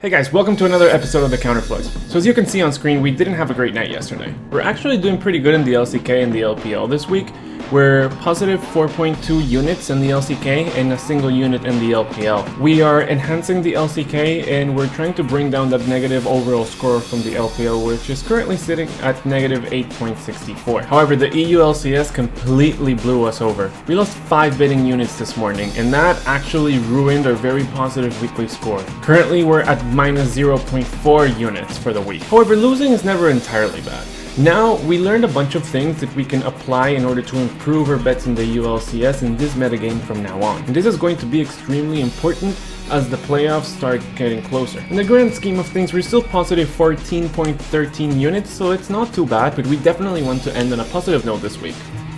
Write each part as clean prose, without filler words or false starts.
Hey guys, welcome to another episode of the Counterflux. So as you can see on screen, we didn't have a great night yesterday. We're actually doing pretty good in the LCK and the LPL this week. We're positive 4.2 units in the LCK and a single unit in the LPL. We are enhancing the LCK and we're trying to bring down that negative overall score from the LPL, which is currently sitting at negative 8.64. However, the EU LCS completely blew us over. We lost 5 bidding units this morning, and that actually ruined our very positive weekly score. Currently, we're at minus 0.4 units for the week. However, losing is never entirely bad. Now, we learned a bunch of things that we can apply in order to improve our bets in the EU LCS in this metagame from now on. And this is going to be extremely important as the playoffs start getting closer. In the grand scheme of things, we're still positive 14.13 units, so it's not too bad, but we definitely want to end on a positive note this week.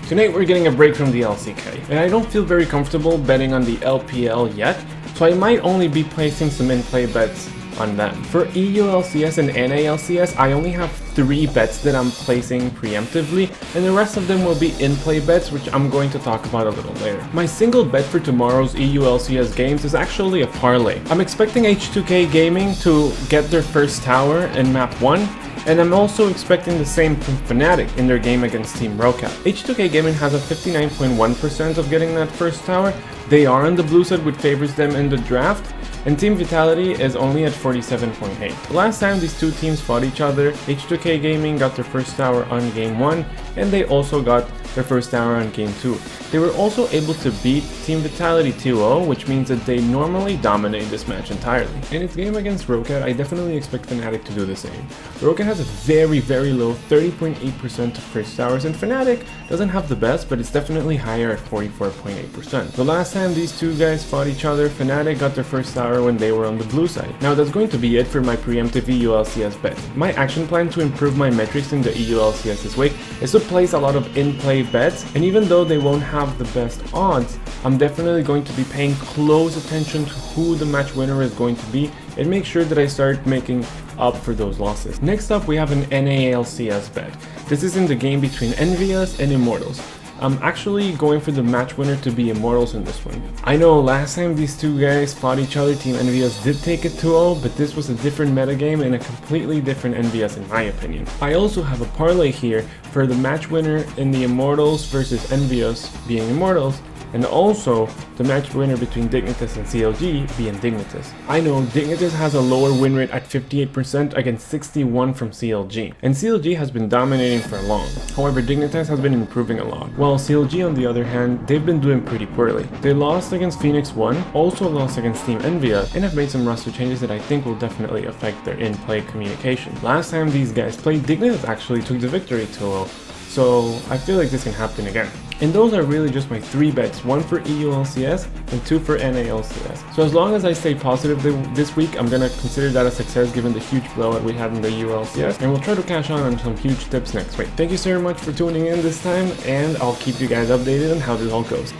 Tonight we're getting a break from the LCK, and I don't feel very comfortable betting on the LPL yet, so I might only be placing some in-play bets on them. For EU LCS and NA LCS, I only have 3 bets that I'm placing preemptively, and the rest of them will be in-play bets, which I'm going to talk about a little later. My single bet for tomorrow's EU LCS games is actually a parlay. I'm expecting H2K Gaming to get their first tower in map 1, and I'm also expecting the same from Fnatic in their game against Team Rocket. H2K Gaming has a 59.1% of getting that first tower. They are on the blue side, which favors them in the draft, and Team Vitality is only at 47.8. The last time these two teams fought each other, H2K Gaming got their first tower on game 1, and they also got their first tower on game 2. They were also able to beat Team Vitality 2-0, which means that they normally dominate this match entirely. In its game against Rocket, I definitely expect Fnatic to do the same. Rocket has a very low 30.8% of first towers, and Fnatic doesn't have the best, but it's definitely higher at 44.8%. The last time these two guys fought each other, Fnatic got their first tower when they were on the blue side. Now that's going to be it for my preemptive EU LCS bet. My action plan to improve my metrics in the EU LCS this week is to place a lot of in-play bets, and even though they won't have the best odds, I'm definitely going to be paying close attention to who the match winner is going to be and make sure that I start making up for those losses. Next up, we have an NA LCS bet. This is in the game between Envious and Immortals. I'm actually going for the match winner to be Immortals in this one. I know last time these two guys fought each other, Team Envious did take it 2-0, but this was a different metagame and a completely different Envious in my opinion. I also have a parlay here for the match winner in the Immortals versus Envious being Immortals, and also the match winner between Dignitas and CLG being Dignitas. I know Dignitas has a lower win rate at 58% against 61 from CLG, and CLG has been dominating for long. However, Dignitas has been improving a lot, while CLG on the other hand, they've been doing pretty poorly. They lost against Phoenix 1, also lost against Team Envia, and have made some roster changes that I think will definitely affect their in-play communication. Last time these guys played, Dignitas actually took the victory 2-0, so I feel like this can happen again. And those are really just my 3 bets, 1 for EU LCS and 2 for NA LCS. So as long as I stay positive this week, I'm gonna consider that a success given the huge blowout we had in the EU LCS, and we'll try to cash on some huge tips next week. Thank you so much for tuning in this time, and I'll keep you guys updated on how this all goes.